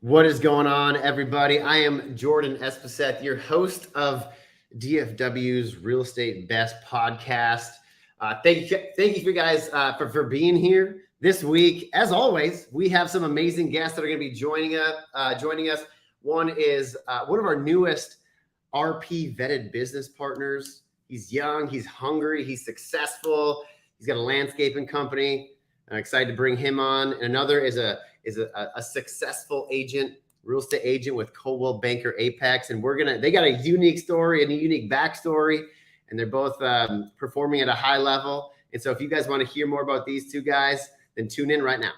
What is going on, everybody? I am Jordan Espeseth, your host of DFW's Real Estate Best Podcast. Thank you guys for being here this week. As always, we have some amazing guests that are going to be joining us. One is one of our newest RP vetted business partners. He's young, he's hungry, he's successful. He's got a landscaping company. I'm excited to bring him on. And another is a successful agent, real estate agent with Coldwell Banker Apex. And they got a unique story and a unique backstory, and they're both performing at a high level. And so if you guys want to hear more about these two guys, then tune in right now.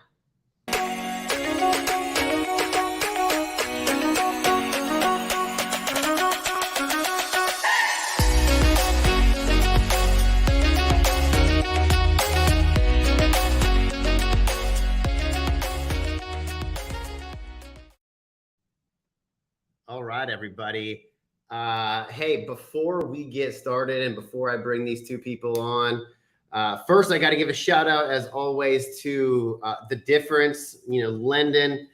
All right, everybody. Hey, before we get started and before I bring these two people on, first I got to give a shout out, as always, to The Difference. Lyndon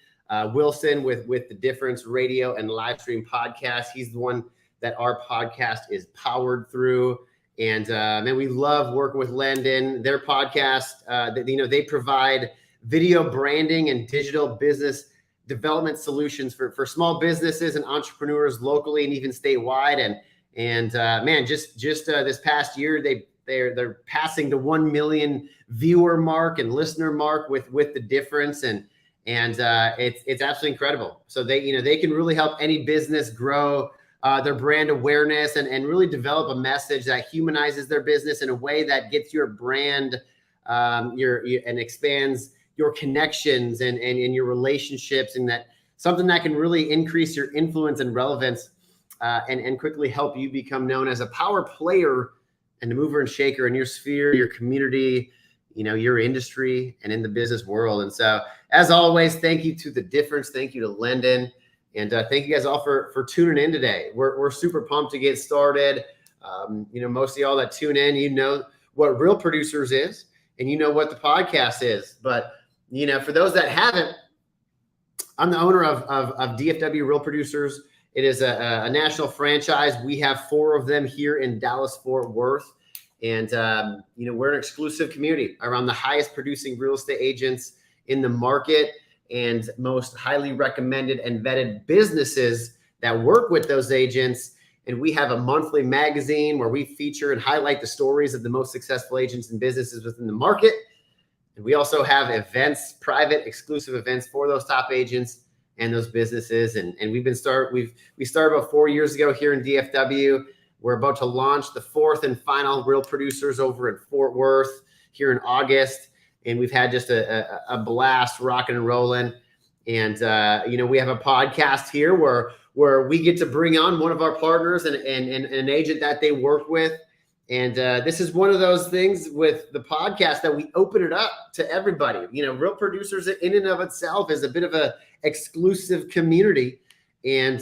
Wilson with The Difference radio and live stream podcast. He's the one that our podcast is powered through. And man, we love working with Lyndon. Their podcast, they provide video branding and digital business development solutions for small businesses and entrepreneurs locally and even statewide. And man, just this past year, they're passing the 1 million viewer mark and listener mark with The Difference, and it's absolutely incredible. So they can really help any business grow their brand awareness and really develop a message that humanizes their business in a way that gets your brand and expands your connections and your relationships, and that something that can really increase your influence and relevance and quickly help you become known as a power player and a mover and shaker in your sphere, your community, your industry, and in the business world. And so, as always, thank you to The Difference. Thank you to Lyndon. And thank you guys all for tuning in today. We're super pumped to get started. Most of y'all that tune in, what Real Producers is, and you know what the podcast is. But for those that haven't, I'm the owner of DFW Real Producers. It is a national franchise. We have 4 of them here in Dallas-Fort Worth. And, we're an exclusive community around the highest producing real estate agents in the market and most highly recommended and vetted businesses that work with those agents. And we have a monthly magazine where we feature and highlight the stories of the most successful agents and businesses within the market. And we also have events, private, exclusive events for those top agents and those businesses. And we started about 4 years ago here in DFW. We're about to launch the 4th and final Real Producers over in Fort Worth here in August. And we've had just a blast rocking and rolling. And, we have a podcast here where we get to bring on one of our partners and an agent that they work with. And this is one of those things with the podcast that we open it up to everybody. Real Producers in and of itself is a bit of a exclusive community. And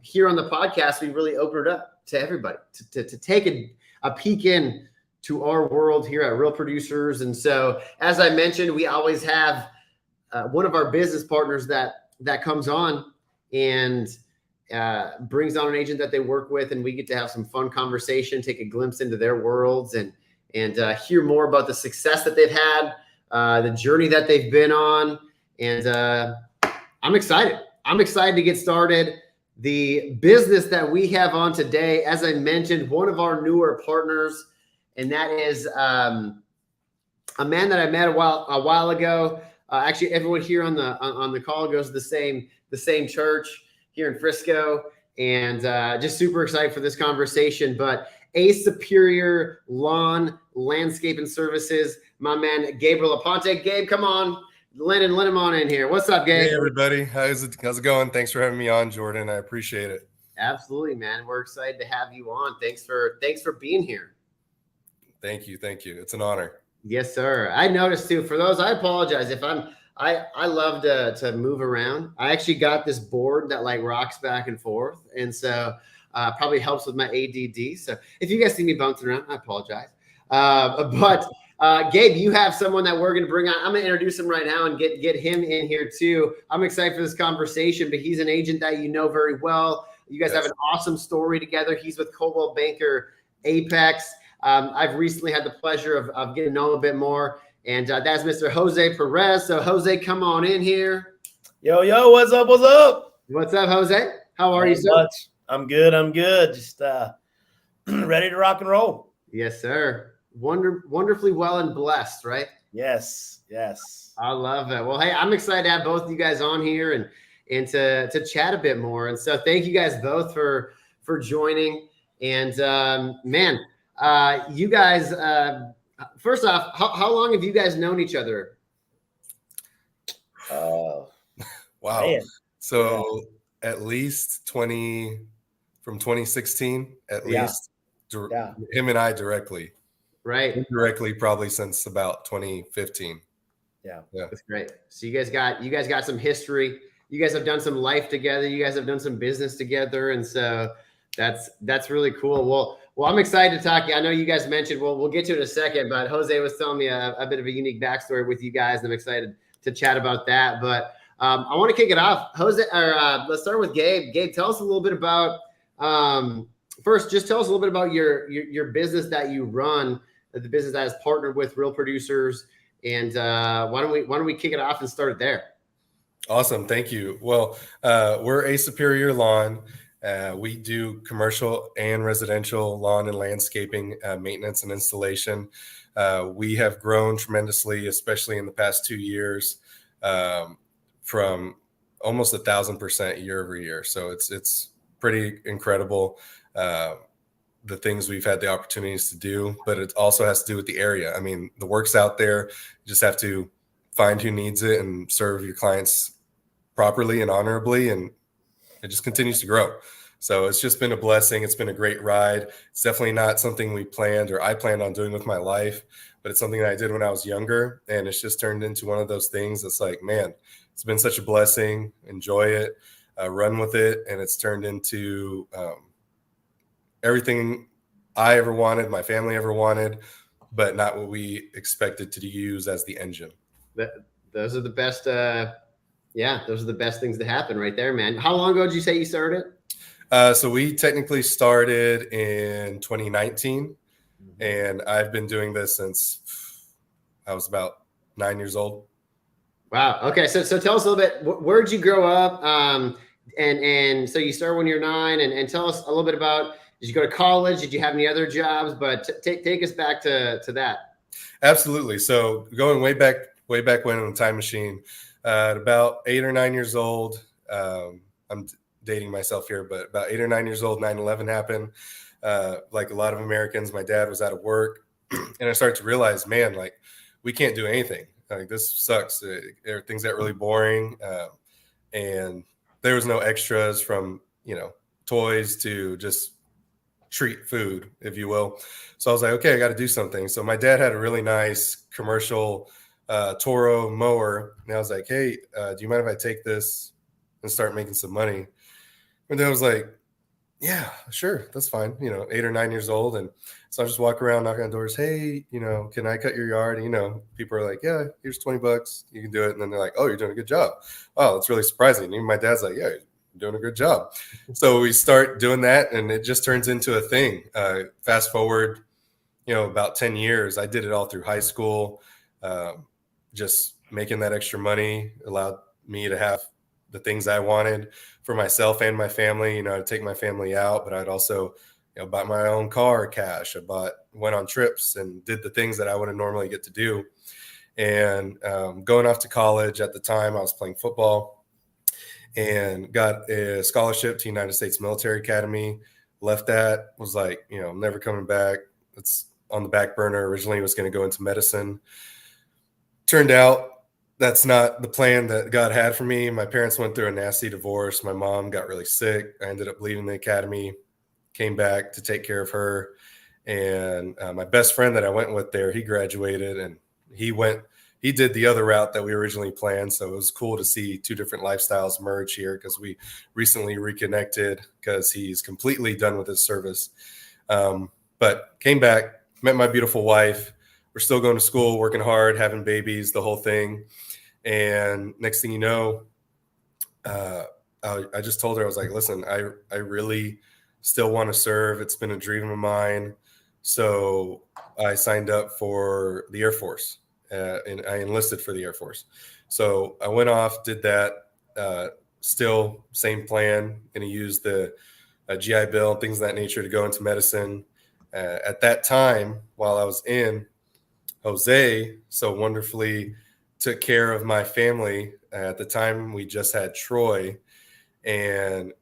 here on the podcast, we really open it up to everybody to take a peek in to our world here at Real Producers. And so, as I mentioned, we always have one of our business partners that comes on and brings on an agent that they work with, and we get to have some fun conversation, take a glimpse into their worlds, and hear more about the success that they've had, the journey that they've been on. And I'm excited. I'm excited to get started. The business that we have on today, as I mentioned, one of our newer partners, and that is a man that I met a while ago. Actually, everyone here on the call goes to the same church here in Frisco, and just super excited for this conversation. But A Superior Lawn Landscape and Services, my man Gabriel Aponte. Gabe, come on, let him on in here. What's up, Gabe? Hey everybody, how's it going? Thanks for having me on, Jordan. I appreciate it. Absolutely, man. We're excited to have you on. Thanks for being here. Thank you. It's an honor. Yes, sir. I noticed too. For those, I apologize if I love to move around. I actually got this board that rocks back and forth. And so probably helps with my ADD. So if you guys see me bouncing around, I apologize. But Gabe, you have someone that we're going to bring on. I'm going to introduce him right now and get him in here too. I'm excited for this conversation, but he's an agent that you know very well. You guys have an awesome story together. He's with Coldwell Banker Apex. I've recently had the pleasure of getting to know him a bit more, and that's Mr. Jose Perez. So Jose, come on in here. Yo, what's up? What's up? What's up, Jose? How are you, sir? Much. I'm good. Just ready to rock and roll. Yes, sir. Wonderfully well and blessed, right? Yes. I love it. Well, hey, I'm excited to have both of you guys on here and to chat a bit more. And so thank you guys both for joining. And man, you guys, first off, how long have you guys known each other? Wow. Man. So at least from 2016, at least him and I directly. Right. Indirectly, probably since about 2015. Yeah. That's great. So you guys got some history. You guys have done some life together. You guys have done some business together. And so that's really cool. Well, I'm excited to talk. I know you guys mentioned, we'll get to it in a second, but Jose was telling me a bit of a unique backstory with you guys, and I'm excited to chat about that. But I want to kick it off. Jose, let's start with Gabe. Gabe, tell us a little bit about, first, just tell us a little bit about your business that you run, the business that is partnered with Real Producers. And why don't we kick it off and start it there? Awesome. Thank you. Well, we're A Superior Lawn. We do commercial and residential lawn and landscaping maintenance and installation. We have grown tremendously, especially in the past 2 years, from almost 1,000% year over year. So it's pretty incredible, the things we've had the opportunities to do, but it also has to do with the area. I mean, the work's out there. You just have to find who needs it and serve your clients properly and honorably, and it just continues to grow. So it's just been a blessing. It's been a great ride. It's definitely not something we planned or I planned on doing with my life, but it's something that I did when I was younger, and it's just turned into one of those things that's like, man, it's been such a blessing. Enjoy it, run with it, and it's turned into everything I ever wanted, my family ever wanted, but not what we expected to use as the engine. Those are the best. Those are the best things to happen right there, man. How long ago did you say you started? So we technically started in 2019, and I've been doing this since I was about 9 years old. Wow. Okay. So tell us a little bit, where'd you grow up? And so you started when you're 9, and tell us a little bit about, did you go to college? Did you have any other jobs? But take us back to that. Absolutely. So going way back when in the time machine, at about 8 or 9 years old, I'm dating myself here, but about 8 or 9 years old, 9/11 happened. Like a lot of Americans, my dad was out of work, and I started to realize, man, like we can't do anything. Like this sucks. Things got really boring, and there was no extras from toys to just treat food, if you will. So I was like, okay, I got to do something. So my dad had a really nice commercial Toro mower, and I was like, hey, do you mind if I take this and start making some money? And then I was like, yeah, sure, that's fine. 8 or 9 years old, and so I just walk around knocking on doors. Hey, can I cut your yard? People are like, yeah, here's $20, you can do it. And then they're like, oh, you're doing a good job. Wow, that's really surprising. And even my dad's like, yeah, you're doing a good job. So we start doing that, and it just turns into a thing. Fast forward, about 10 years, I did it all through high school. Just making that extra money allowed me to have the things I wanted for myself and my family, to take my family out, but I'd also, buy my own car cash. Went on trips and did the things that I wouldn't normally get to do. And going off to college at the time, I was playing football and got a scholarship to United States Military Academy. Left that, was like, I'm never coming back. It's on the back burner. Originally, I was going to go into medicine. Turned out that's not the plan that God had for me. My parents went through a nasty divorce. My mom got really sick. I ended up leaving the academy, came back to take care of her. And my best friend that I went with there, he graduated, and he did the other route that we originally planned. So it was cool to see two different lifestyles merge here, because we recently reconnected because he's completely done with his service. But came back, met my beautiful wife, we're still going to school, working hard, having babies, the whole thing. And next thing you know, I just told her, I was like, listen, I really still want to serve. It's been a dream of mine. So I signed up for the Air Force, and I enlisted for the Air Force. So I went off, did that, still same plan, going to use the GI Bill and things of that nature to go into medicine. At that time, while I was in, Jose so wonderfully took care of my family. At the time, we just had Troy. And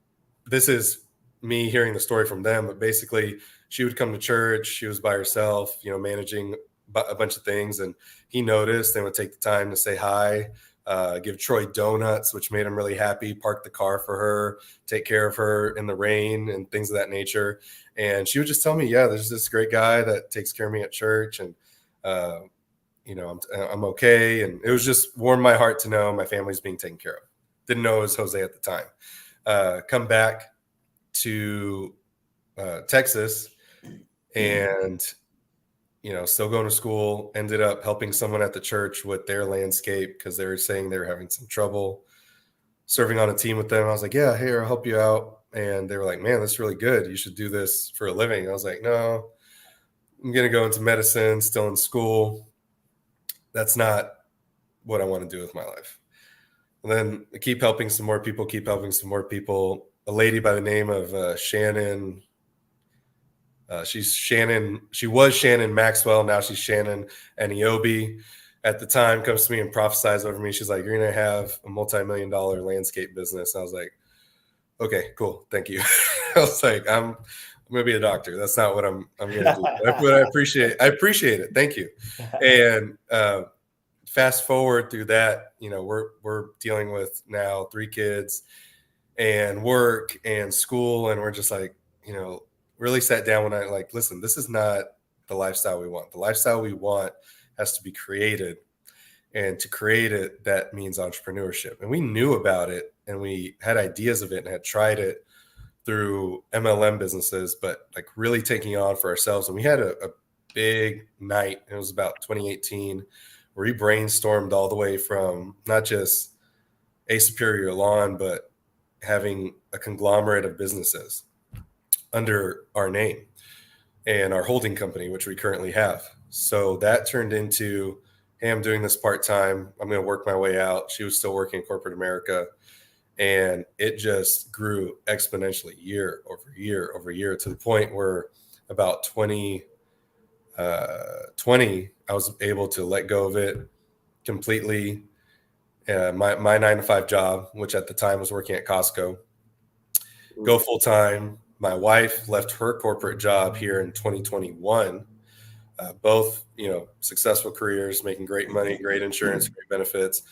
this is me hearing the story from them, but basically she would come to church. She was by herself, managing a bunch of things. And he noticed and would take the time to say hi, give Troy donuts, which made him really happy, park the car for her, take care of her in the rain and things of that nature. And she would just tell me, yeah, there's this great guy that takes care of me at church. And, I'm okay. And it was just warmed my heart to know my family's being taken care of. Didn't know it was Jose at the time. Come back to Texas and, still going to school, ended up helping someone at the church with their landscape because they were saying they were having some trouble serving on a team with them. I was like, yeah, here, I'll help you out. And they were like, man, that's really good. You should do this for a living. I was like, no, I'm going to go into medicine, still in school. That's not what I want to do with my life. And then I keep helping some more people. A lady by the name of Shannon. She was Shannon Maxwell. Now she's Shannon Aniobi. At the time, comes to me and prophesies over me. She's like, you're going to have a multi-million-dollar landscape business. And I was like, okay, cool. Thank you. I was like, I'm going to be a doctor. That's not what I'm going to do. But I appreciate it. Thank you. And fast forward through that, we're dealing with now 3 kids and work and school. And we're just like, really sat down when I like, listen, this is not the lifestyle we want. The lifestyle we want has to be created. And to create it, that means entrepreneurship. And we knew about it and we had ideas of it and had tried it through MLM businesses, but like really taking on for ourselves. And we had a big night. It was about 2018. Where we brainstormed all the way from not just A Superior Lawn, but having a conglomerate of businesses under our name and our holding company, which we currently have. So that turned into, hey, I'm doing this part-time. I'm going to work my way out. She was still working in corporate America. And it just grew exponentially year over year to the point where about 2020, I was able to let go of it completely. My 9-to-5 job, which at the time was working at Costco, go full time. My wife left her corporate job here in 2021. Both, successful careers, making great money, great insurance, great benefits,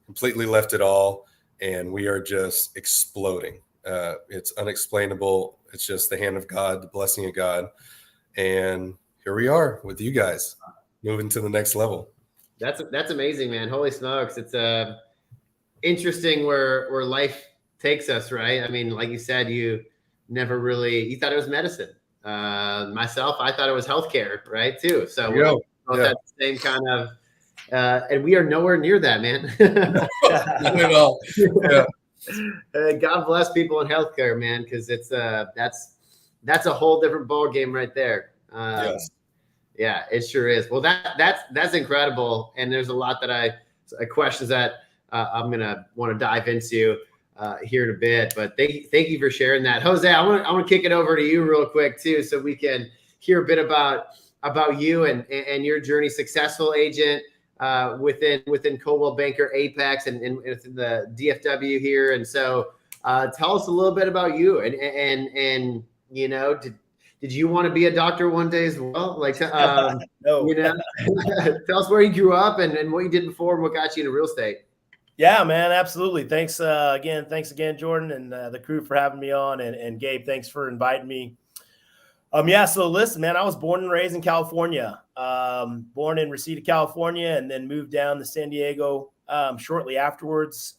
completely left it all. And we are just exploding. It's unexplainable. It's just the hand of God, the blessing of God. And here we are with you guys moving to the next level. That's amazing, man. Holy smokes. It's interesting where life takes us, right? I mean, like you said, you thought it was medicine. Myself, I thought it was healthcare, right? Too. So we're that same kind of, and we are nowhere near that, man. Not at all. Yeah. God bless people in healthcare, man, because it's that's a whole different ball game right there. Yes. Yeah, it sure is. Well, that's incredible, and there's a lot that questions that I'm gonna want to dive into here in a bit. But thank you for sharing that, Jose. I want to kick it over to you real quick too, so we can hear a bit about you and your journey. Successful agent within Coldwell Banker Apex and within the DFW here, and so tell us a little bit about you and did you want to be a doctor one day as well? Like, No. Tell us where you grew up and what you did before and what got you into real estate. Yeah, man, absolutely. Thanks again, Jordan, and the crew for having me on, and Gabe, thanks for inviting me. So listen, man, I was born and raised in California, born in Reseda, California, and then moved down to San Diego shortly afterwards.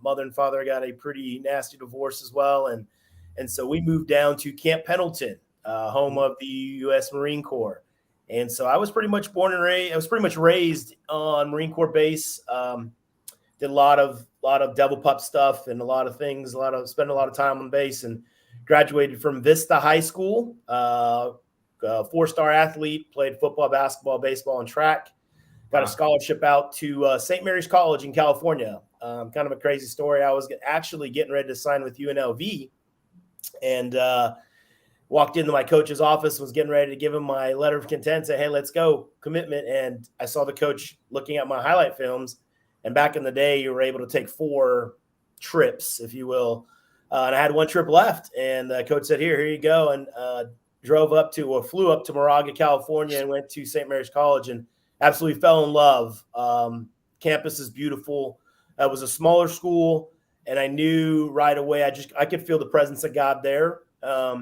Mother and father got a pretty nasty divorce as well, and so we moved down to Camp Pendleton, home of the U.S. Marine Corps. And so I was pretty much raised on Marine Corps base. Did a lot of devil pup stuff and a lot of things, spent a lot of time on base, and graduated from Vista High School. 4-star athlete, played football, basketball, baseball, and track. Got a scholarship out to St. Mary's College in California. Kind of a crazy story. I was actually getting ready to sign with UNLV, and walked into my coach's office, was getting ready to give him my letter of content, say, hey, let's go, commitment. And I saw the coach looking at my highlight films. And back in the day, you were able to take 4 trips, if you will. And I had 1 trip left. And the coach said, here you go. And flew up to Moraga, California, and went to St. Mary's College and absolutely fell in love. Campus is beautiful. It was a smaller school. And I knew right away, I could feel the presence of God there.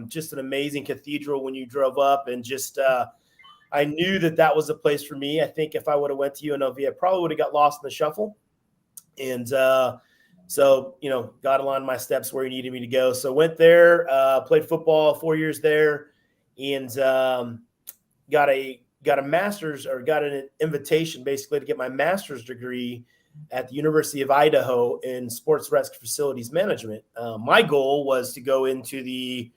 Just an amazing cathedral when you drove up, and just I knew that was a place for me. I think if I would have went to UNLV, I probably would have got lost in the shuffle. And so, God aligned my steps where he needed me to go. So went there, played football 4 years there, and got a master's, or got an invitation basically to get my master's degree at the University of Idaho in sports rescue facilities management. My goal was to go into the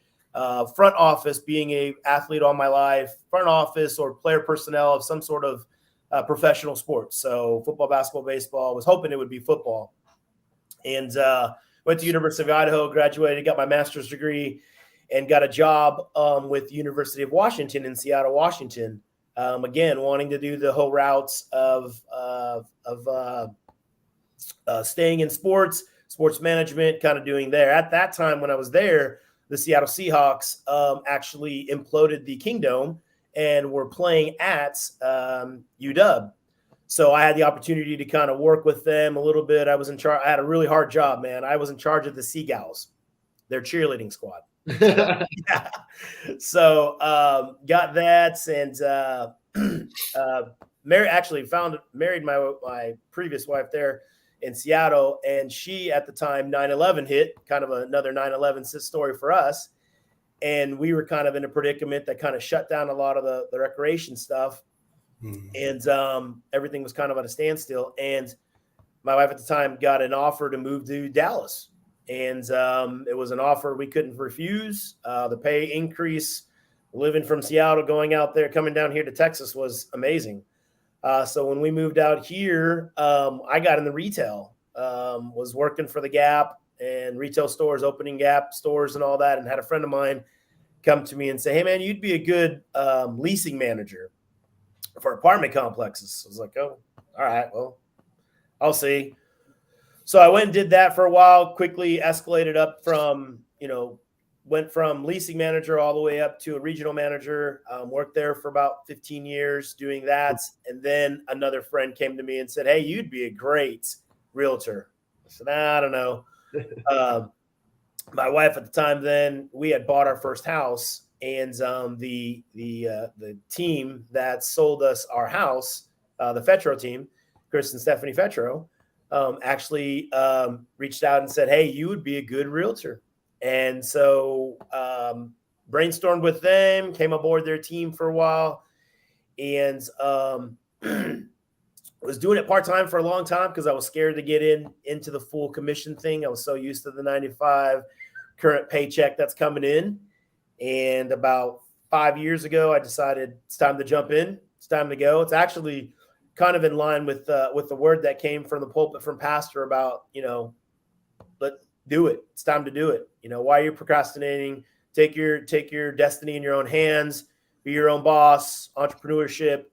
front office, being a athlete all my life, front office or player personnel of some sort of professional sports. So football, basketball, baseball. I was hoping it would be football. And went to University of Idaho, graduated, got my master's degree, and got a job with the University of Washington in Seattle, Washington. Again, wanting to do the whole routes of staying in sports management, kind of doing there. At that time when I was there, the Seattle Seahawks actually imploded the Kingdome and were playing at UW. So I had the opportunity to kind of work with them a little bit. I was in charge. I had a really hard job, man. I was in charge of the Seagulls, their cheerleading squad. Yeah. So got that, and married my previous wife there in Seattle, and she, at the time, 9/11 hit, kind of another 9/11 story for us, and we were kind of in a predicament that kind of shut down a lot of the recreation stuff, and everything was kind of at a standstill. And my wife at the time got an offer to move to Dallas, and it was an offer we couldn't refuse. The pay increase, living from Seattle, going out there, coming down here to Texas was amazing. So when we moved out here, I got in the retail, was working for the Gap and retail stores, opening Gap stores and all that, and had a friend of mine come to me and say, hey, man, you'd be a good leasing manager for apartment complexes. I was like, oh, all right, well, I'll see. So I went and did that for a while, quickly escalated up from, went from leasing manager all the way up to a regional manager, worked there for about 15 years doing that. And then another friend came to me and said, hey, you'd be a great realtor. I said, I don't know. My wife at the time, then we had bought our first house, and the team that sold us our house, the Fetro team, Chris and Stephanie Fetro, actually reached out and said, hey, you would be a good realtor. And so brainstormed with them, came aboard their team for a while, and was doing it part-time for a long time because I was scared to get into the full commission thing. I was so used to the 95 current paycheck that's coming in. And about 5 years ago, I decided it's time to jump in. It's time to go. It's actually kind of in line with the word that came from the pulpit from pastor about, do it. It's time to do it. Why are you procrastinating? Take your destiny in your own hands, be your own boss, entrepreneurship.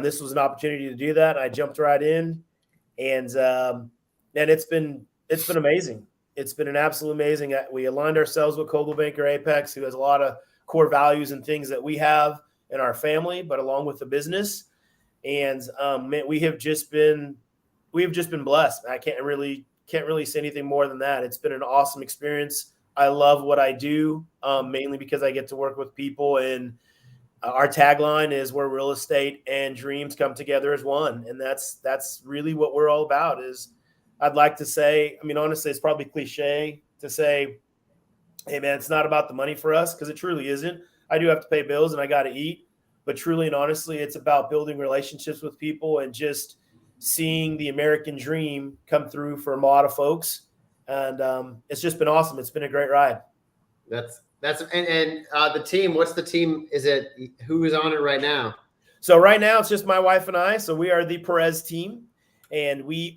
This was an opportunity to do that. I jumped right in, and it's been amazing. It's been an absolute amazing. We aligned ourselves with Coldwell Banker Apex, who has a lot of core values and things that we have in our family, but along with the business. And we have just been blessed. I can't really say anything more than that. It's been an awesome experience. I love what I do, mainly because I get to work with people, and our tagline is where real estate and dreams come together as one. And that's really what we're all about. Is I'd like to say, honestly, it's probably cliche to say, hey man, it's not about the money for us, because it truly isn't. I do have to pay bills and I got to eat, but truly and honestly, it's about building relationships with people and just seeing the American dream come through for a lot of folks. And it's just been awesome. It's been a great ride. That's and the team. What's the team? Is it who is on it right now? So right now it's just my wife and I. So we are the Perez team, and we're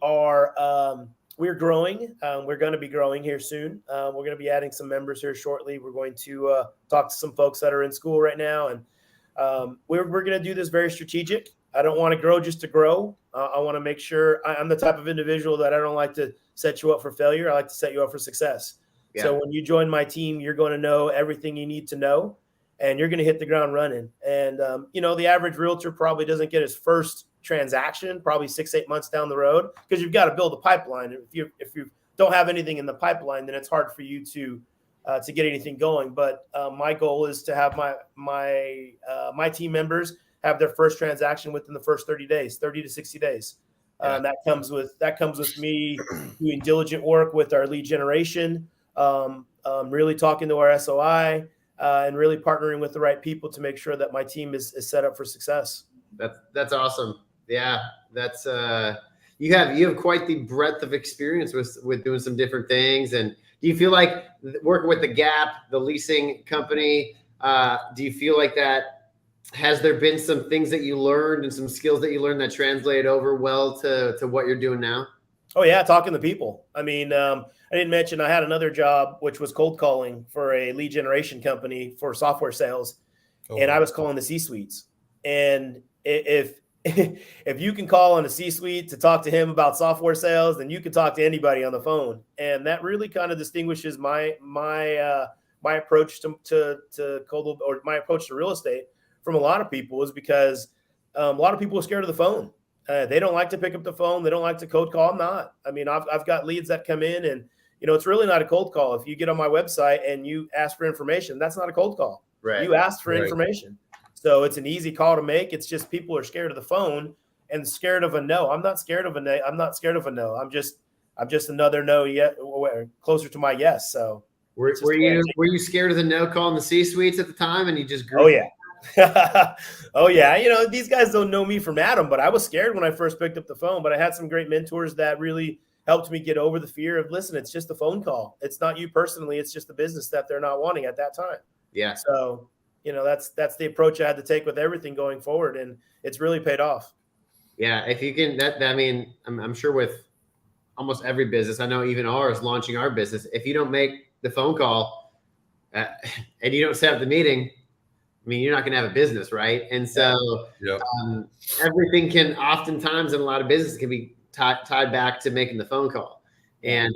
growing. We're going to be growing here soon. We're going to be adding some members here shortly. We're going to talk to some folks that are in school right now, and we're going to do this very strategic. I don't want to grow just to grow. I want to make sure I'm the type of individual that I don't like to set you up for failure. I like to set you up for success. Yeah. So when you join my team, you're going to know everything you need to know, and you're going to hit the ground running. And, the average realtor probably doesn't get his first transaction probably 6-8 months down the road, because you've got to build a pipeline. If you don't have anything in the pipeline, then it's hard for you to get anything going. But my goal is to have my team members have their first transaction within the first 30 to 60 days. Yeah. That comes with me doing diligent work with our lead generation, really talking to our SOI, and really partnering with the right people to make sure that my team is set up for success. That's awesome. Yeah, that's you have quite the breadth of experience with doing some different things. And do you feel like working with the Gap, the leasing company, do you feel like that? Has there been some things that you learned and some skills that you learned that translated over well to what you're doing now? Oh yeah, talking to people. I mean, I didn't mention I had another job, which was cold calling for a lead generation company for software sales. And I was calling the C-suites. And if you can call on a C-suite to talk to him about software sales, then you can talk to anybody on the phone. And that really kind of distinguishes my approach to cold, or my approach to real estate from a lot of people, is because a lot of people are scared of the phone. They don't like to pick up the phone. They don't like to cold call. I'm not. I mean, I've got leads that come in, and it's really not a cold call. If you get on my website and you ask for information, that's not a cold call. Right. You asked for information. So it's an easy call to make. It's just people are scared of the phone and scared of a no. I'm not scared of a no. I'm not scared of a no. I'm just another no yet closer to my yes. So were you scared of the no call in the C-suites at the time, and you just grew? Oh yeah. Oh yeah. These guys don't know me from Adam, but I was scared when I first picked up the phone, but I had some great mentors that really helped me get over the fear of, listen, it's just a phone call. It's not you personally. It's just the business that they're not wanting at that time. Yeah. So, that's the approach I had to take with everything going forward. And it's really paid off. Yeah. If you can, I'm sure with almost every business, I know even ours, launching our business, if you don't make the phone call and you don't set up the meeting, I mean, you're not going to have a business, right? And so everything can oftentimes in a lot of business can be tied back to making the phone call. And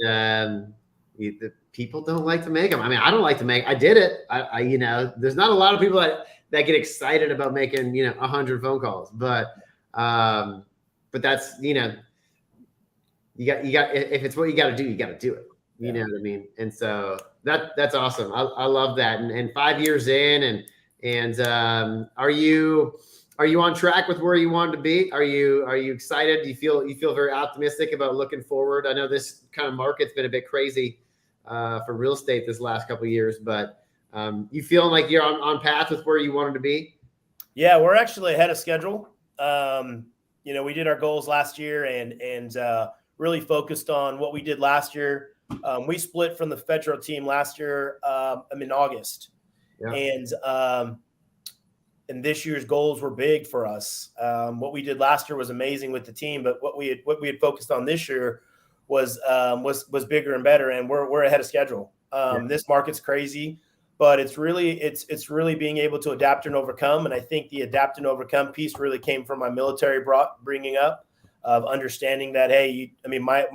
the people don't like to make them. I mean, I don't like to make. I did it. There's not a lot of people that get excited about making 100 phone calls, but that's you got if it's what you got to do, you got to do it. You know what I mean? And so that's awesome. I love that. And 5 years in, and are you on track with where you wanted to be? Are you excited? Do you feel very optimistic about looking forward? I know this kind of market's been a bit crazy for real estate this last couple of years, but you feeling like you're on path with where you wanted to be? Yeah, we're actually ahead of schedule. We did our goals last year and really focused on what we did last year. We split from the Federal team last year in August. Yeah. And this year's goals were big for us. What we did last year was amazing with the team, but what we had focused on this year was bigger and better, and we're ahead of schedule. This market's crazy, but it's really being able to adapt and overcome. And I think the adapt and overcome piece really came from my military bringing up of understanding that, hey, my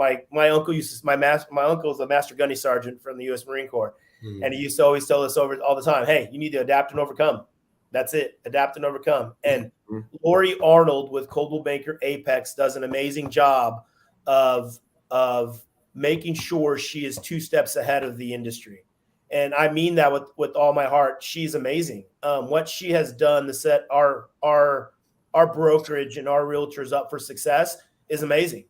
uncle my uncle is a master gunny sergeant from the U.S. Marine Corps. And he used to always tell us all the time, hey, you need to adapt and overcome. That's it. Adapt and overcome. And Lori Arnold with Coldwell Banker Apex does an amazing job of making sure she is 2 steps ahead of the industry. And I mean that with all my heart. She's amazing. What she has done to set our brokerage and our realtors up for success is amazing.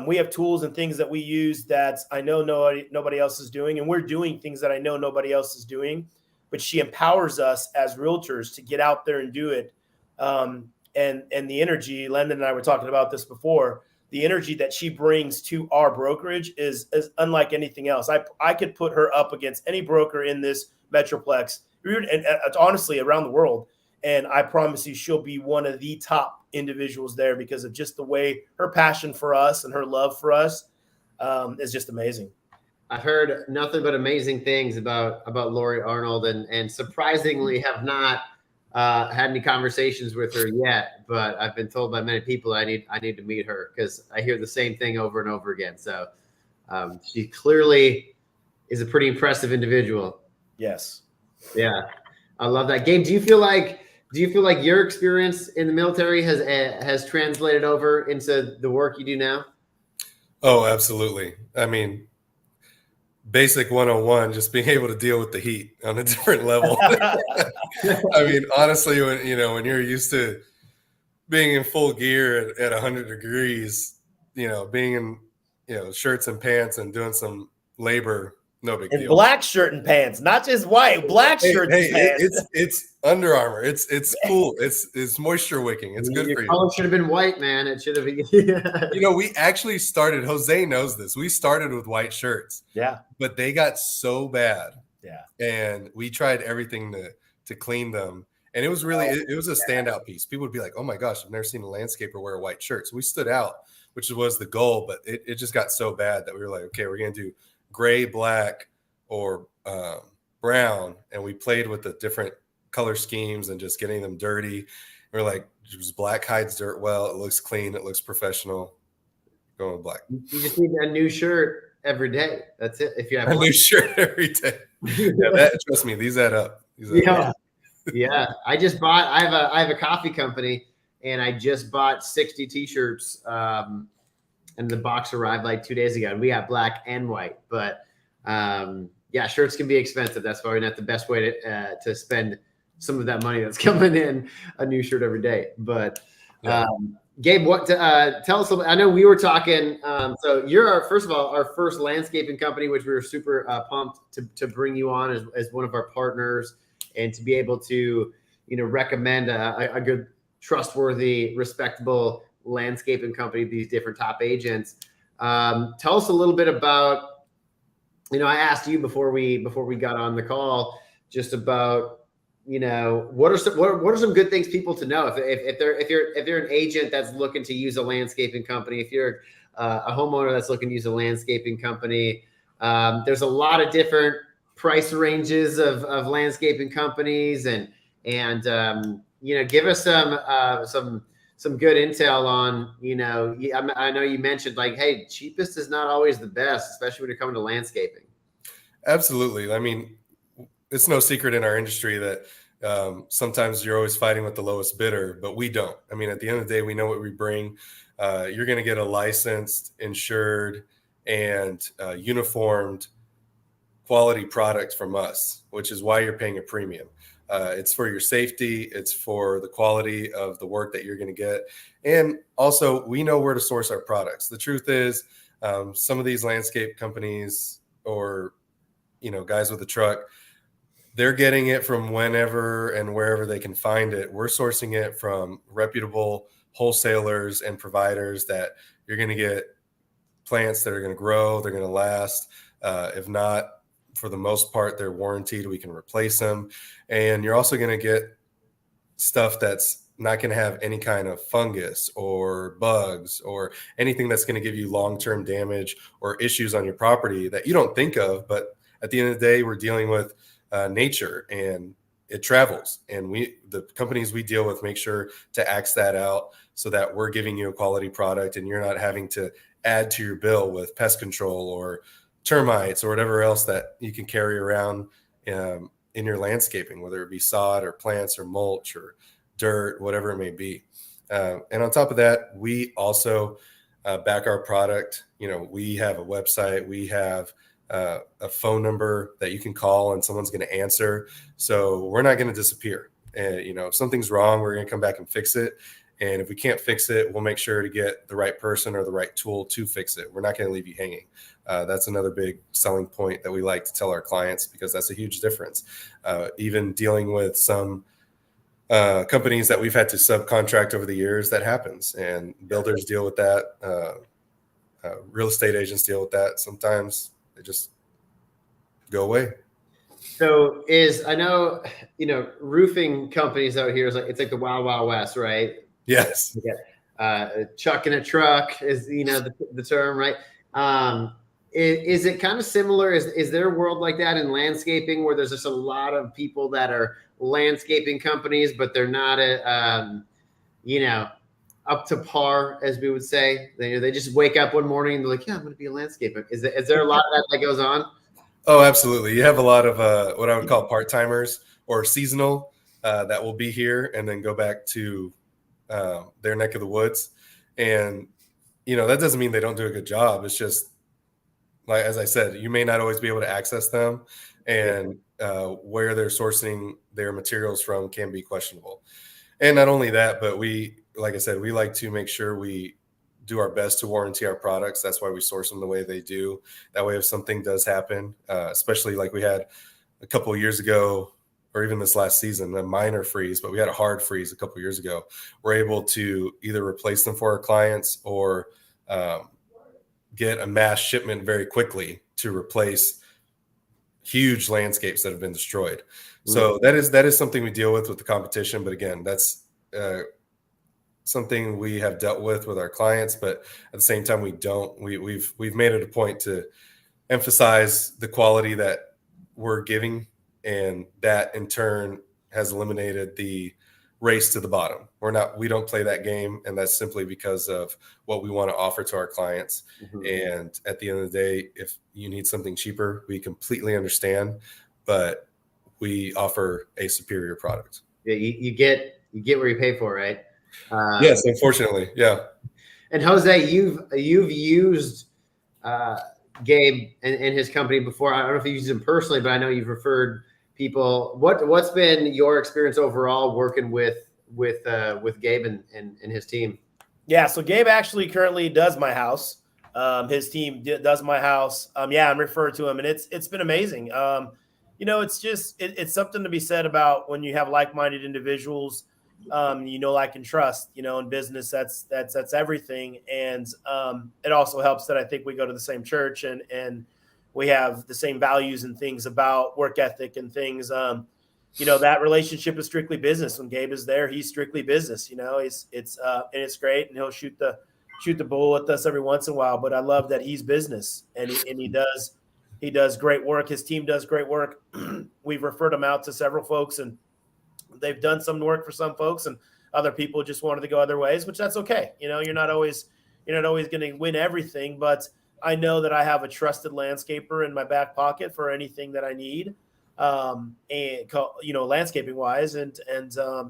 We have tools and things that we use that I know nobody else is doing, and we're doing things that I know nobody else is doing, but she empowers us as realtors to get out there and do it And the energy, Landon and I were talking about this before, the energy that she brings to our brokerage is unlike anything else. I could put her up against any broker in this Metroplex, and honestly around the world. And I promise you, she'll be one of the top individuals there because of just the way her passion for us and her love for us is just amazing. I've heard nothing but amazing things about Lori Arnold, and surprisingly have not had any conversations with her yet. But I've been told by many people I need to meet her because I hear the same thing over and over again. So she clearly is a pretty impressive individual. Yes. Yeah, I love that. Gabe, do you feel like your experience in the military has translated over into the work you do now? Oh, absolutely. I mean, basic 101, just being able to deal with the heat on a different level. I mean, honestly, when you're used to being in full gear at 100 degrees, being in, shirts and pants and doing some labor, no big deal. Black shirt and pants, not just white, black shirt and pants. It's Under Armour. It's cool. It's moisture wicking. It's good for you. Color should have been white, man. It should have been. We actually started, Jose knows this. We started with white shirts. Yeah. But they got so bad. Yeah. And we tried everything to clean them. And it was really, it was a standout piece. People would be like, oh my gosh, I've never seen a landscaper wear a white shirt. So we stood out, which was the goal, but it just got so bad that we were like, okay, we're going to do gray, black, or brown. And we played with the different color schemes and just getting them dirty. We're like, just black hides dirt well. It looks clean. It looks professional. Going with black. You just need a new shirt every day. That's it. If you have a new shirt every day. Yeah, trust me, these add up. Yeah. I just bought. I have a coffee company, and I just bought 60 T-shirts. And the box arrived like 2 days ago. And we got black and white, but yeah, shirts can be expensive. That's probably not the best way to spend some of that money that's coming in, a new shirt every day. But Gabe, tell us a little bit. I know we were talking. So you're first of all, our first landscaping company, which we were super pumped to bring you on as one of our partners, and to be able to, recommend a good, trustworthy, respectable landscaping company, these different top agents. Tell us a little bit about, I asked you before we got on the call just about, what are some good things people to know if you're an agent that's looking to use a landscaping company, if you're a homeowner that's looking to use a landscaping company. There's a lot of different price ranges of landscaping companies, and give us some good intel on, I know you mentioned like, hey, cheapest is not always the best, especially when you're coming to landscaping. Absolutely. I mean, it's no secret in our industry that sometimes you're always fighting with the lowest bidder, but we don't. I mean, at the end of the day, we know what we bring. You're going to get a licensed, insured, and uniformed quality product from us, which is why you're paying a premium. It's for your safety. It's for the quality of the work that you're going to get. And also, we know where to source our products. The truth is, some of these landscape companies or, guys with a truck, they're getting it from whenever and wherever they can find it. We're sourcing it from reputable wholesalers and providers that you're going to get plants that are going to grow, they're going to last. If not, for the most part, they're warranted. We can replace them. And you're also going to get stuff that's not going to have any kind of fungus or bugs or anything that's going to give you long-term damage or issues on your property that you don't think of. But at the end of the day, we're dealing with nature, and it travels. And the companies we deal with make sure to axe that out so that we're giving you a quality product and you're not having to add to your bill with pest control or termites or whatever else that you can carry around in your landscaping, whether it be sod or plants or mulch or dirt, whatever it may be. And on top of that, we also back our product. We have a website, we have a phone number that you can call and someone's going to answer. So we're not going to disappear. And, if something's wrong, we're going to come back and fix it. And if we can't fix it, we'll make sure to get the right person or the right tool to fix it. We're not going to leave you hanging. That's another big selling point that we like to tell our clients, because that's a huge difference. Even dealing with some companies that we've had to subcontract over the years. That happens, and builders deal with that. Real estate agents deal with that. Sometimes they just go away. So I know, roofing companies out here it's like the Wild Wild West, right? Yes. Chuck in a truck is, the term, right? Is it kind of similar? Is there a world like that in landscaping where there's just a lot of people that are landscaping companies, but they're not up to par, as we would say? They just wake up one morning and they're like, yeah, I'm going to be a landscaper. Is there a lot of that goes on? Oh, absolutely. You have a lot of what I would call part-timers or seasonal that will be here and then go back to their neck of the woods. And, that doesn't mean they don't do a good job. It's just, like, as I said, you may not always be able to access them, and where they're sourcing their materials from can be questionable. And not only that, but like I said, we like to make sure we do our best to warranty our products. That's why we source them the way they do. That way, if something does happen, especially like we had a couple of years ago, or even this last season, a minor freeze, but we had a hard freeze a couple of years ago, we're able to either replace them for our clients or get a mass shipment very quickly to replace huge landscapes that have been destroyed. So that is something we deal with the competition. But again, that's something we have dealt with our clients, but at the same time, we've made it a point to emphasize the quality that we're giving, and that in turn has eliminated the race to the bottom. We don't play that game, and that's simply because of what we want to offer to our clients. And at the end of the day, if you need something cheaper, we completely understand, but we offer a superior product. Yeah, you get what you pay for, right? Yes, unfortunately. Yeah. And Jose, you've used Gabe and his company before. I don't know if you used him personally, but I know you've referred people. What's been your experience overall working with Gabe and his team? Yeah, so Gabe actually currently does my house. His team does my house. I'm referred to him, and it's been amazing. It's just it's something to be said about when you have like-minded individuals. Like and trust. In business, that's everything. And it also helps that I think we go to the same church and we have the same values and things about work ethic and things. That relationship is strictly business. When Gabe is there, he's strictly business. It's great, and he'll shoot the bull with us every once in a while. But I love that he's business, and he does great work. His team does great work. We've referred him out to several folks, and they've done some work for some folks, and other people just wanted to go other ways, which that's okay. You're not always going to win everything, but I know that I have a trusted landscaper in my back pocket for anything that I need. Landscaping wise, and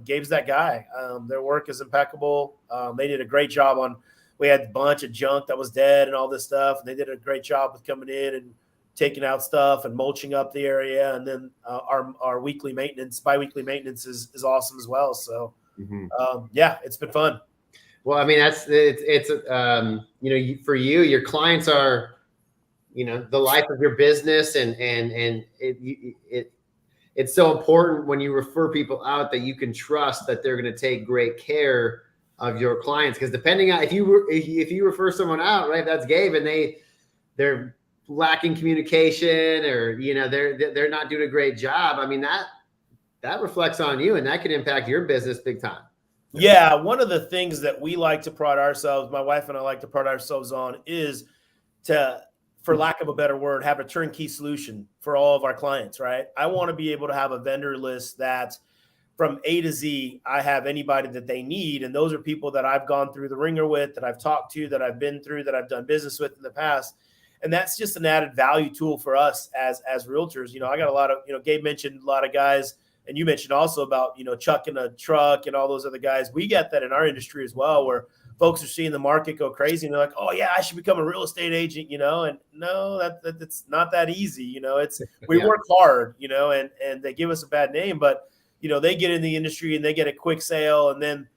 Gabe's that guy. Their work is impeccable. They did a great job we had a bunch of junk that was dead and all this stuff. And they did a great job with coming in and taking out stuff and mulching up the area. And then our biweekly maintenance is awesome as well. So it's been fun. Well, I mean, it's for you, your clients are, the life of your business, and it's so important when you refer people out that you can trust that they're going to take great care of your clients. Because depending on if you refer someone out, right, that's Gabe, and they're lacking communication, or they're not doing a great job. I mean, that reflects on you, and that can impact your business big time. Yeah, one of the things that we like to pride ourselves, my wife and I like to pride ourselves on, is to, for lack of a better word, have a turnkey solution for all of our clients, right? I want to be able to have a vendor list that from A to Z, I have anybody that they need. And those are people that I've gone through the ringer with, that I've talked to, that I've been through, that I've done business with in the past. And that's just an added value tool for us as realtors. I got a lot of, Gabe mentioned a lot of guys, and you mentioned also about, Chuck in a truck and all those other guys. We get that in our industry as well, where folks are seeing the market go crazy and they're like, oh yeah, I should become a real estate agent, and no, that's not that easy. We work hard, and they give us a bad name, but they get in the industry and they get a quick sale. And then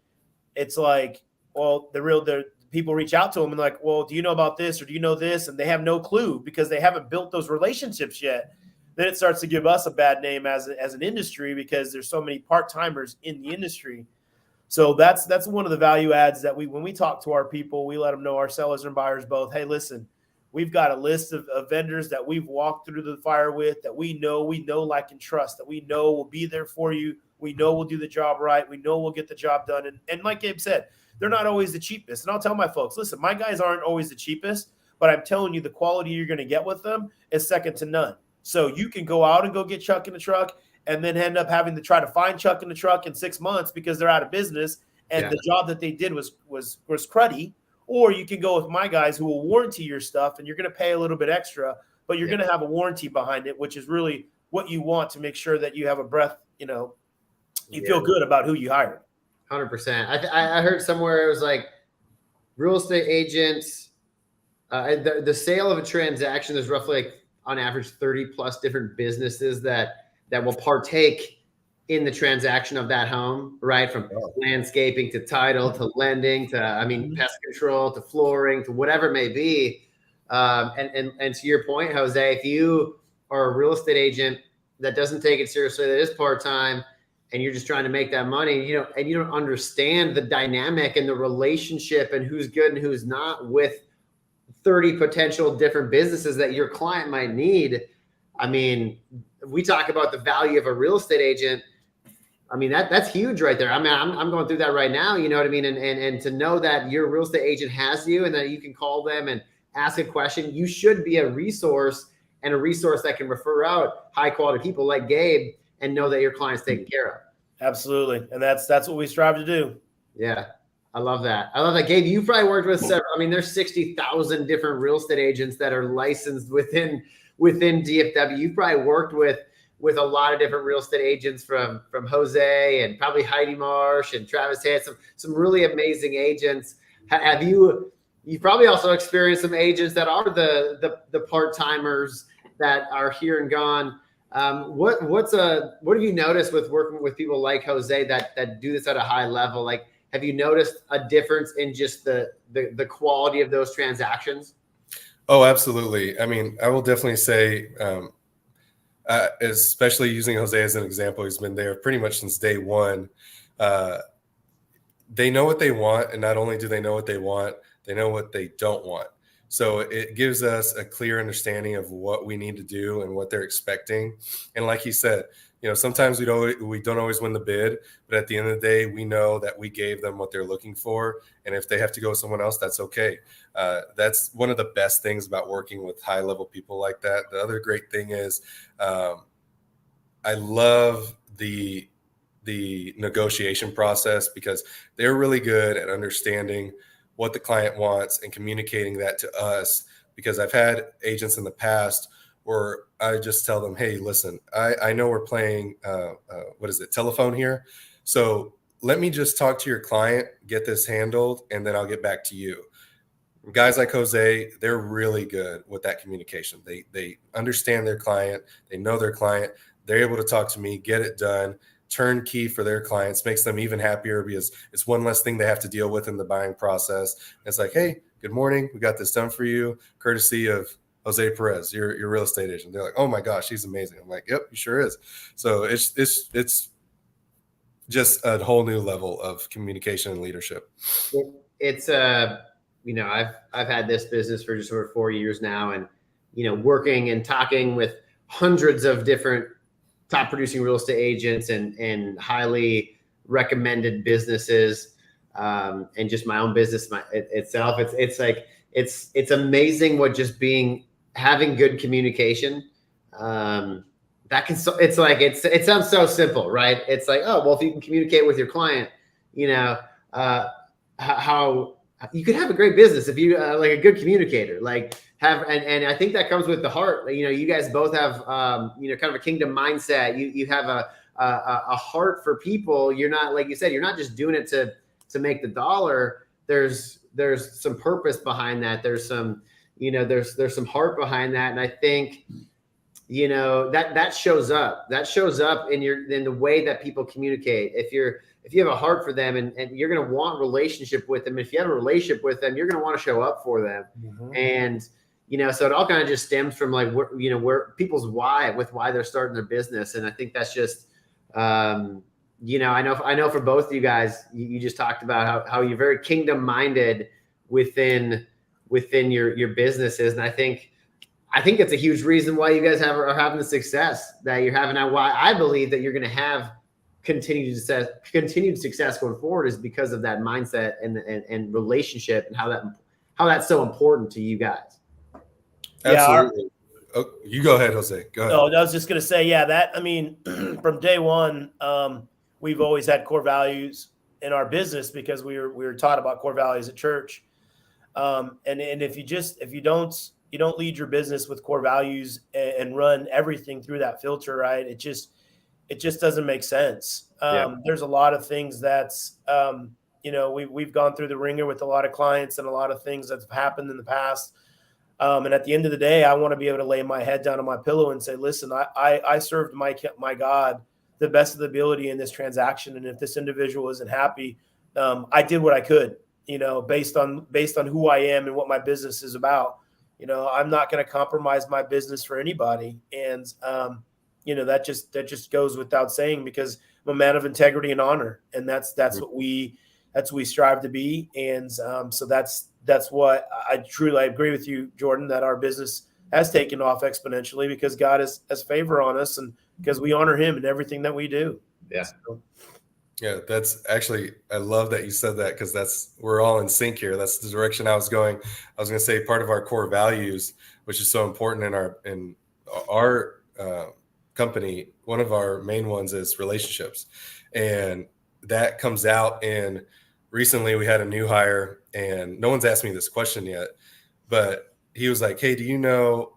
it's like, well, the people reach out to them and like, well, do you know about this? Or do you know this? And they have no clue because they haven't built those relationships yet. then it starts to give us a bad name as an industry because there's so many part-timers in the industry. So that's one of the value adds that when we talk to our people, we let them know, our sellers and buyers both, hey, listen, we've got a list of vendors that we've walked through the fire with, that we know, like, and trust, that we know will be there for you. We know we'll do the job right. We know we'll get the job done. And like Gabe said, they're not always the cheapest. And I'll tell my folks, listen, my guys aren't always the cheapest, but I'm telling you, the quality you're going to get with them is second to none. So you can go out and go get Chuck in the truck and then end up having to try to find Chuck in the truck in 6 months because they're out of business and the job that they did was cruddy. Or you can go with my guys who will warranty your stuff, and you're going to pay a little bit extra, but you're going to have a warranty behind it, which is really what you want to make sure that you have a breath, you feel good about who you hired. 100%. I heard somewhere it was like real estate agents, the sale of a transaction, there's roughly like on average 30 plus different businesses that will partake in the transaction of that home, right? From landscaping to title to lending to, pest control to flooring to whatever it may be. And to your point, Jose, if you are a real estate agent that doesn't take it seriously, that is part-time, and you're just trying to make that money, and you don't understand the dynamic and the relationship and who's good and who's not with 30 potential different businesses that your client might need. We talk about the value of a real estate agent. That's huge right there. I'm going through that right now, you know what I mean? And to know that your real estate agent has you and that you can call them and ask a question, you should be a resource, and a resource that can refer out high quality people like Gabe and know that your client's taken care of. Absolutely. And that's what we strive to do. Yeah. I love that. Gabe, you've probably worked with several, there's 60,000 different real estate agents that are licensed within DFW. You've probably worked with a lot of different real estate agents from Jose and probably Heidi Marsh and Travis had some really amazing agents. You've probably also experienced some agents that are the part-timers that are here and gone. What have you noticed with working with people like Jose that do this at a high level? Like, have you noticed a difference in just the quality of those transactions? Oh, absolutely. I will definitely say, especially using Jose as an example, he's been there pretty much since day one. They know what they want, and not only do they know what they want, they know what they don't want. So it gives us a clear understanding of what we need to do and what they're expecting. And like he said, sometimes we don't always win the bid, but at the end of the day, we know that we gave them what they're looking for. And if they have to go with someone else, that's okay. That's one of the best things about working with high level people like that. The other great thing is I love the negotiation process because they're really good at understanding what the client wants and communicating that to us. Because I've had agents in the past where I just tell them, hey, listen, I know we're playing, telephone here. So let me just talk to your client, get this handled, and then I'll get back to you. Guys like Jose, they're really good with that communication. They understand their client. They know their client. They're able to talk to me, get it done, turnkey for their clients, makes them even happier because it's one less thing they have to deal with in the buying process. And it's like, hey, good morning. We got this done for you, courtesy of Jose Perez, your real estate agent. They're like, oh my gosh, he's amazing. I'm like, yep, he sure is. So it's just a whole new level of communication and leadership. It's I've had this business for just over 4 years now, and working and talking with hundreds of different top producing real estate agents and highly recommended businesses, and just my own business itself. It's amazing what just having good communication, it sounds so simple, right? It's like, oh, well, if you can communicate with your client, how you could have a great business if you like a good communicator, and I think that comes with the heart. You guys both have, kind of a kingdom mindset. You have a heart for people. You're not, like you said, you're not just doing it to make the dollar. There's some purpose behind that. There's some, there's some heart behind that. And I think, that shows up. That shows up in the way that people communicate. If you have a heart for them and you're going to want relationship with them, if you have a relationship with them, you're going to want to show up for them. Mm-hmm. And, so it all kind of just stems from like where people's why they're starting their business. And I think that's just, I know for both of you guys, you just talked about how you're very kingdom minded within your businesses. And I think it's a huge reason why you guys are having the success that you're having now. Why I believe that you're going to have continued success going forward is because of that mindset and relationship, and how that's so important to you guys. Absolutely. You go ahead, Jose. Go ahead. No, I was just going to say, from day one, we've always had core values in our business because we were taught about core values at church. And if you don't lead your business with core values and run everything through that filter, right? It just doesn't make sense. There's a lot of things that's, we've gone through the ringer with a lot of clients and a lot of things that have happened in the past. And at the end of the day, I want to be able to lay my head down on my pillow and say, listen, I served my God the best of the ability in this transaction. And if this individual isn't happy, I did what I could, based on who I am and what my business is about. I'm not going to compromise my business for anybody. And, that just goes without saying, because I'm a man of integrity and honor. And that's what we strive to be. And so that's what I truly agree with you, Jordan, that our business has taken off exponentially because God has favor on us and because we honor him in everything that we do. Yeah. So. Yeah, that's actually, I love that you said that, because we're all in sync here. That's the direction I was going. I was going to say part of our core values, which is so important in our company, one of our main ones is relationships. And that comes out in, recently we had a new hire, and no one's asked me this question yet, but he was like, hey, do you know ...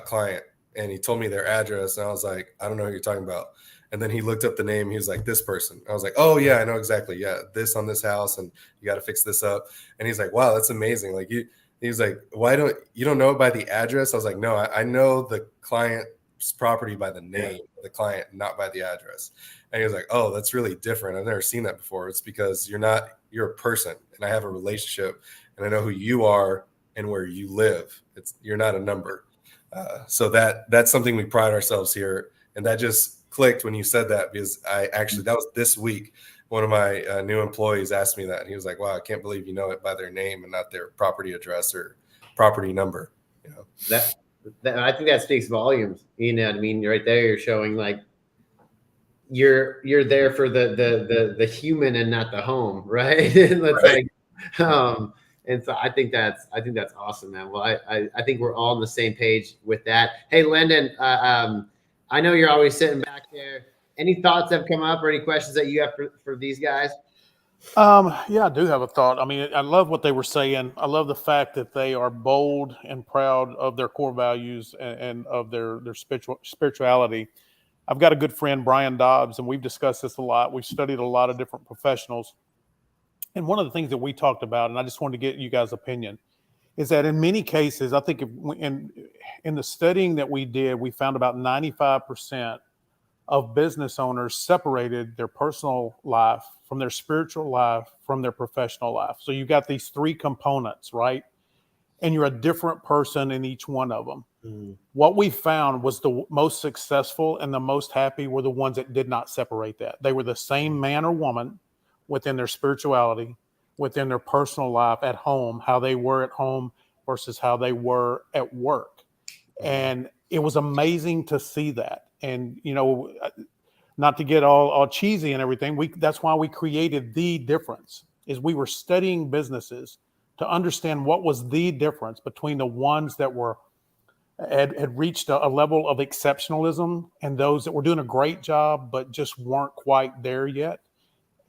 client? And he told me their address. And I was like, I don't know who you're talking about. And then he looked up the name. He was like, this person. I was like, oh yeah, I know exactly. Yeah. This on this house, and you got to fix this up. And he's like, wow, that's amazing. Like he's like, you don't know it by the address? I was like, no, I know the client's property by the name of the client, not by the address. And he was like, oh, that's really different. I've never seen that before. It's because you're a person, and I have a relationship, and I know who you are and where you live. You're not a number. So that's something we pride ourselves here. And that just clicked when you said that, because that was this week. One of my new employees asked me that, and he was like, wow, I can't believe you know it by their name and not their property address or property number. That I think that speaks volumes. You know what I mean? Right there, you're showing like you're there for the human and not the home, right? And that's right. And so I think that's awesome, man. Well, I think we're all on the same page with that. Hey, Lyndon, I know you're always sitting back there. Any thoughts that have come up or any questions that you have for these guys? Yeah, I do have a thought. I mean, I love what they were saying. I love the fact that they are bold and proud of their core values and of their spirituality. I've got a good friend, Brian Dobbs, and we've discussed this a lot. We've studied a lot of different professionals. And one of the things that we talked about, and I just wanted to get you guys' opinion, is that in many cases, I think in the studying that we did, we found about 95% of business owners separated their personal life from their spiritual life from their professional life. So you've got these three components, right? And you're a different person in each one of them. Mm. What we found was the most successful and the most happy were the ones that did not separate that. They were the same man or woman within their spirituality, within their personal life at home, how they were at home versus how they were at work. And it was amazing to see that. And, not to get all cheesy and everything, that's why we created The Difference, is we were studying businesses to understand what was the difference between the ones that had reached a level of exceptionalism and those that were doing a great job but just weren't quite there yet.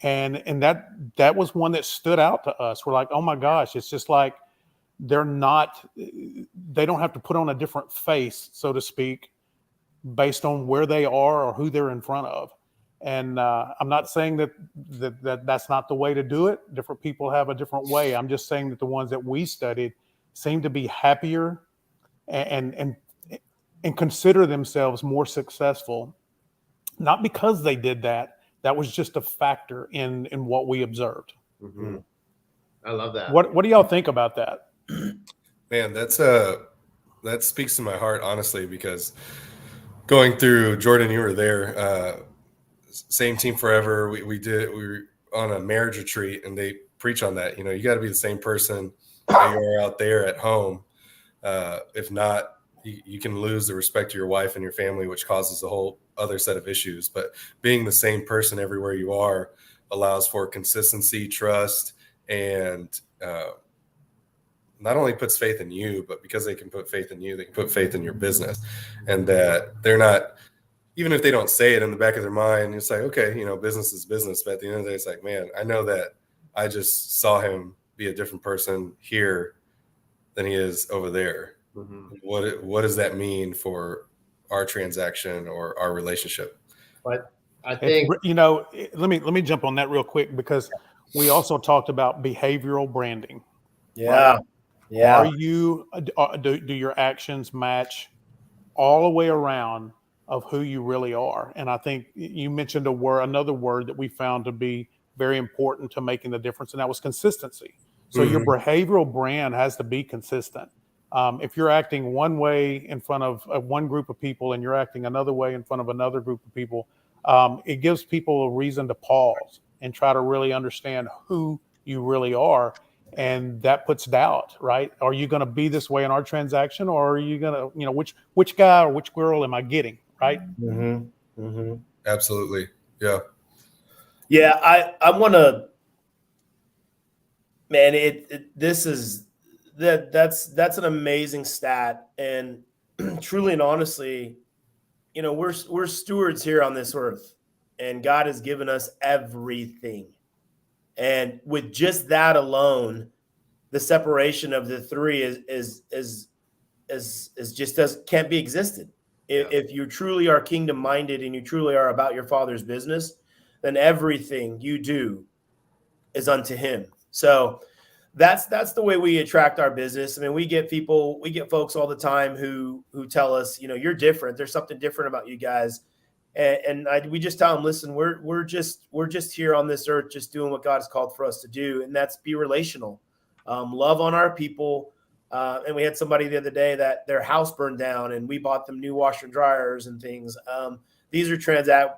And that was one that stood out to us. We're like, oh my gosh, it's just like they don't have to put on a different face, so to speak, based on where they are or who they're in front of. And I'm not saying that's not the way to do it. Different people have a different way. I'm just saying that the ones that we studied seem to be happier and consider themselves more successful, not because they did that. That was just a factor in what we observed. Mm-hmm. I love that. What do y'all think about that? Man, Man, that speaks to my heart, honestly, because going through, Jordan, you were there, same team forever. We were on a marriage retreat, and they preach on that. You got to be the same person that you are out there at home. If not, you can lose the respect of your wife and your family, which causes a whole other set of issues. But being the same person everywhere you are allows for consistency, trust, and not only puts faith in you, but because they can put faith in you, they can put faith in your business. And that they're not, even if they don't say it in the back of their mind, it's like, okay, business is business. But at the end of the day, it's like, man, I know that I just saw him be a different person here than he is over there. Mm-hmm. What does that mean for our transaction or our relationship? But I think, let me jump on that real quick, because we also talked about behavioral branding. Yeah. Right? Yeah. Are you, do your actions match all the way around of who you really are? And I think you mentioned another word that we found to be very important to making the difference, and that was consistency. So your behavioral brand has to be consistent. If you're acting one way in front of one group of people and you're acting another way in front of another group of people, it gives people a reason to pause and try to really understand who you really are. And that puts doubt, right? Are you going to be this way in our transaction, or are you going to, which guy or which girl am I getting, right? Mm-hmm. Mm-hmm. Absolutely. Yeah. Yeah. I want to, man, that's an amazing stat. And truly and honestly, we're stewards here on this earth, and God has given us everything. And with just that alone, the separation of the three can't be existed. If you truly are kingdom minded and you truly are about your Father's business, then everything you do is unto Him. So that's the way we attract our business. I mean, we get folks all the time who tell us, you're different. There's something different about you guys. And we just tell them, listen, we're just here on this earth, just doing what God has called for us to do. And that's be relational, love on our people. And we had somebody the other day that their house burned down, and we bought them new washer and dryers and things. These are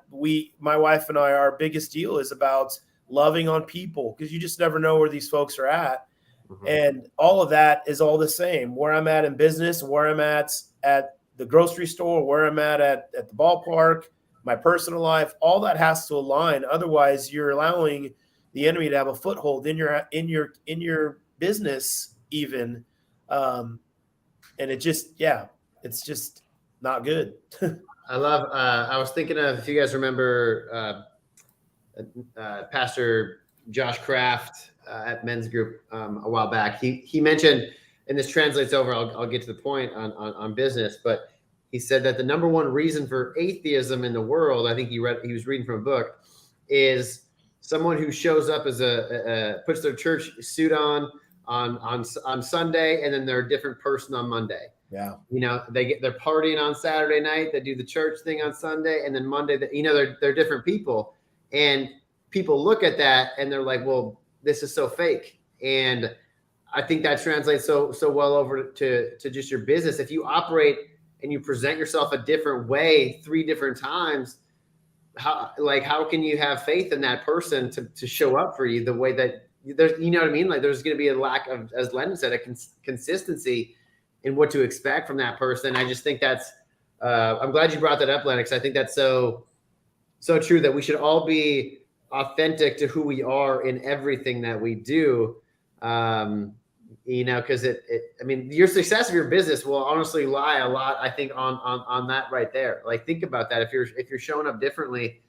my wife and I, our biggest deal is about loving on people, because you just never know where these folks are at. Mm-hmm. And all of that is all the same. Where I'm at in business, where I'm at the grocery store, where I'm at the ballpark, my personal life, all that has to align. Otherwise, you're allowing the enemy to have a foothold in your business even. And it's just not good. I was thinking of, if you guys remember, Pastor Josh Kraft at Men's Group a while back. He mentioned, and this translates over, I'll get to the point on business, but he said that the number one reason for atheism in the world, I think he was reading from a book, is someone who shows up as puts their church suit on Sunday, and then they're a different person on Monday. Yeah. They're partying on Saturday night, they do the church thing on Sunday, and then Monday, they're different people. And people look at that and they're like, well, this is so fake. And I think that translates so well over to just your business. If you operate and you present yourself a different way 3 different times, how can you have faith in that person to show up for you the way that there's, you know what I mean? Like, there's going to be a lack of, as Lennon said, a consistency in what to expect from that person. I just think that's, I'm glad you brought that up, Lennox. I think that's so true, that we should all be authentic to who we are in everything that we do. Because your success of your business will honestly lie a lot, I think, on that right there. Like, think about that. If you're showing up differently,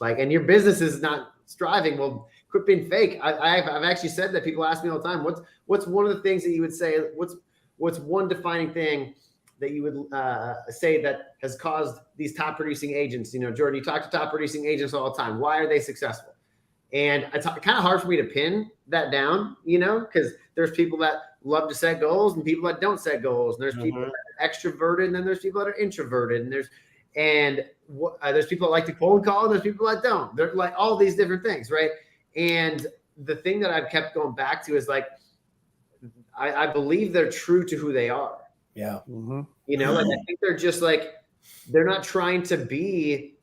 and your business is not striving, well, quit being fake. I've actually said that. People ask me all the time, what's one of the things that you would say? What's one defining thing that you would say that has caused these top producing agents? Jordan, you talk to top producing agents all the time. Why are they successful? And it's kind of hard for me to pin that down, because there's people that love to set goals and people that don't set goals. And there's people that are extroverted, and then there's people that are introverted, and there's people that like to cold call, and there's people that don't. They're like all these different things, right? And the thing that I've kept going back to is, like, I believe they're true to who they are. Yeah. Mm-hmm. You know, like I think they're just like, they're not trying to be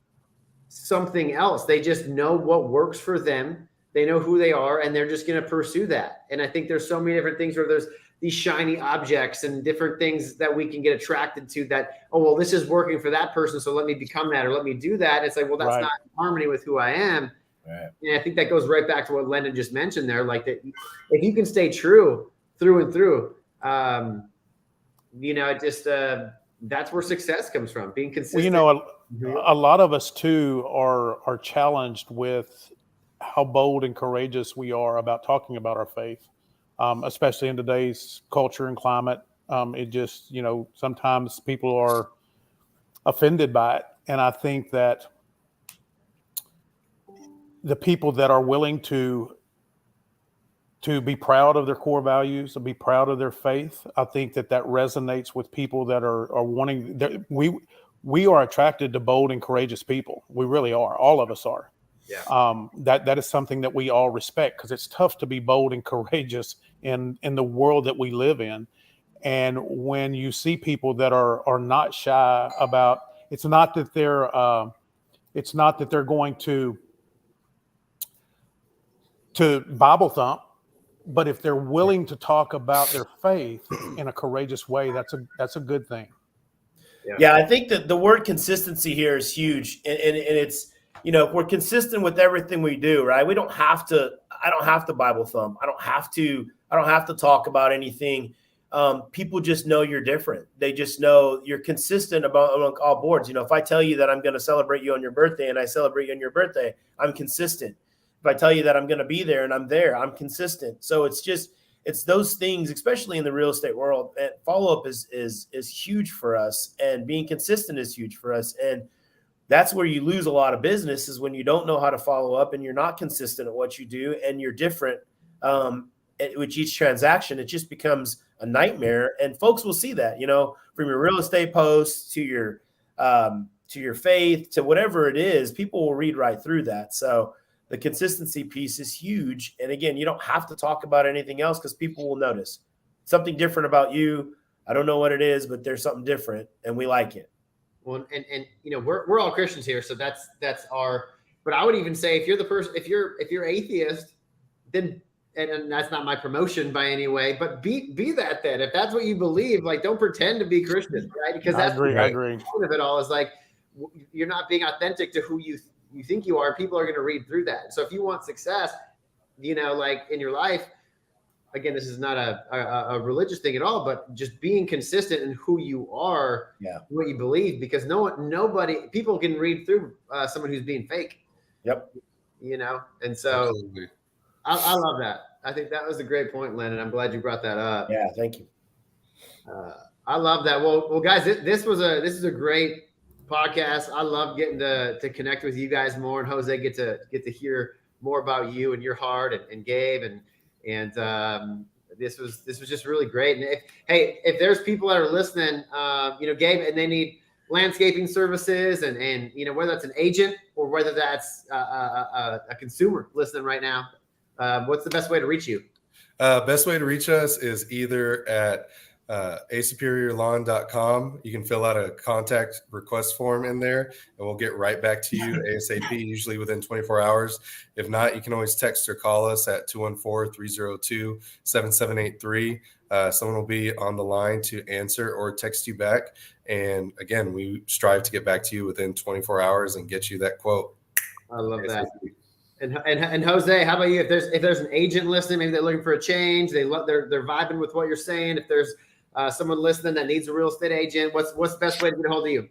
something else. They just know what works for them. They know who they are, and they're just going to pursue that. And I think there's so many different things where there's these shiny objects and different things that we can get attracted to that, oh, well, this is working for that person, so let me become that or let me do that. It's like, well, that's Right. not in harmony with who I am. Right. And I think that goes right back to what Lendon just mentioned there. Like that, if you can stay true through and through, you know, it just, that's where success comes from, being consistent. Well, you know, a lot of us too are challenged with how bold and courageous we are about talking about our faith, especially in today's culture and climate. It just, you know, sometimes people are offended by it. And I think that the people that are willing to be proud of their core values, to be proud of their faith, I think that resonates with people that are wanting. We are attracted to bold and courageous people. We really are. All of us are. Yeah. That is something that we all respect, because it's tough to be bold and courageous in the world that we live in. And when you see people that are not shy about, it's not that they're going to Bible thump, but if they're willing to talk about their faith in a courageous way, that's a good thing. Yeah, I think that the word consistency here is huge, and it's, you know, if we're consistent with everything we do, right? I don't have to Bible thump. I don't have to talk about anything. People just know you're different. They just know you're consistent among all boards. You know, if I tell you that I'm going to celebrate you on your birthday and I celebrate you on your birthday, I'm consistent. If I tell you that I'm going to be there and I'm there, I'm consistent. So it's those things, especially in the real estate world. And follow-up is huge for us, and being consistent is huge for us. And that's where you lose a lot of business, is when you don't know how to follow up and you're not consistent at what you do, and you're different with each transaction. It just becomes a nightmare, and folks will see that, you know, from your real estate posts to your faith to whatever it is. People will read right through that. So the consistency piece is huge. And again, you don't have to talk about anything else, because people will notice something different about you. I don't know what it is, but there's something different, and we like it. Well, and you know, we're all Christians here, so that's our. But I would even say, if you're the person, if you're atheist, then and that's not my promotion by any way, but be that then. If that's what you believe, like, don't pretend to be Christian, right? Because that's I agree. the point of it all, is like, you're not being authentic to who you think you are. People are going to read through that. So if you want success, you know, like in your life, again, this is not a religious thing at all, but just being consistent in who you are, what you believe, because people can read through someone who's being fake. Yep. You know, and so I love that. I think that was a great point, Lennon. I'm glad you brought that up. Yeah, thank you. I love that. Well, guys, this is a great podcast. I love getting to connect with you guys more, and Jose get to hear more about you and your heart, and Gabe, and this was just really great. And if there's people that are listening, you know, Gabe, and they need landscaping services, and you know, whether that's an agent or whether that's a consumer listening right now, what's the best way to reach you? Best way to reach us is either at asuperiorlawn.com. You can fill out a contact request form in there, and we'll get right back to you ASAP, usually within 24 hours. If not, you can always text or call us at 214-302-7783. Someone will be on the line to answer or text you back. And again, we strive to get back to you within 24 hours and get you that quote. I love that. And Jose, how about you? If there's an agent listening, maybe they're looking for a change, they're vibing with what you're saying. If there's someone listening that needs a real estate agent, what's the best way to get a hold of you?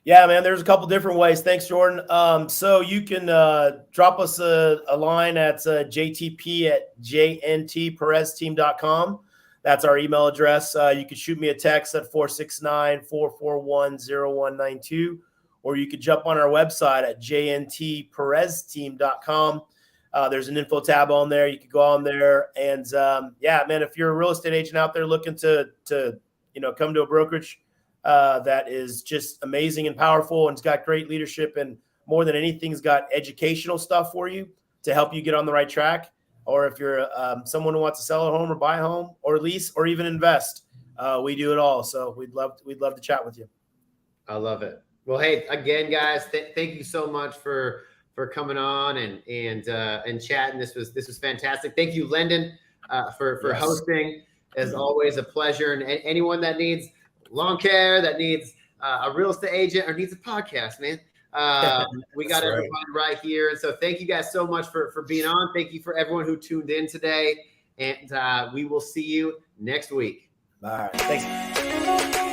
Yeah, man, there's a couple different ways. Thanks, Jordan. So you can drop us a line at jtp@jntperezteam.com. That's our email address. You can shoot me a text at 469-441-0192, or you could jump on our website at jntperezteam.com. There's an info tab on there. You could go on there, and yeah, man, if you're a real estate agent out there looking to come to a brokerage that is just amazing and powerful, and it's got great leadership, and more than anything, it's got educational stuff for you to help you get on the right track, or if you're someone who wants to sell a home or buy a home or lease or even invest, we do it all. So we'd love to chat with you. I love it. Well, hey, again, guys, thank you so much for coming on and chatting. This was fantastic. Thank you, Lyndon, for Yes. hosting. As always, a pleasure. And anyone that needs lawn care, that needs a real estate agent, or needs a podcast, man, we got everybody right here. And so thank you guys so much for being on. Thank you for everyone who tuned in today. And we will see you next week. All right. Thanks.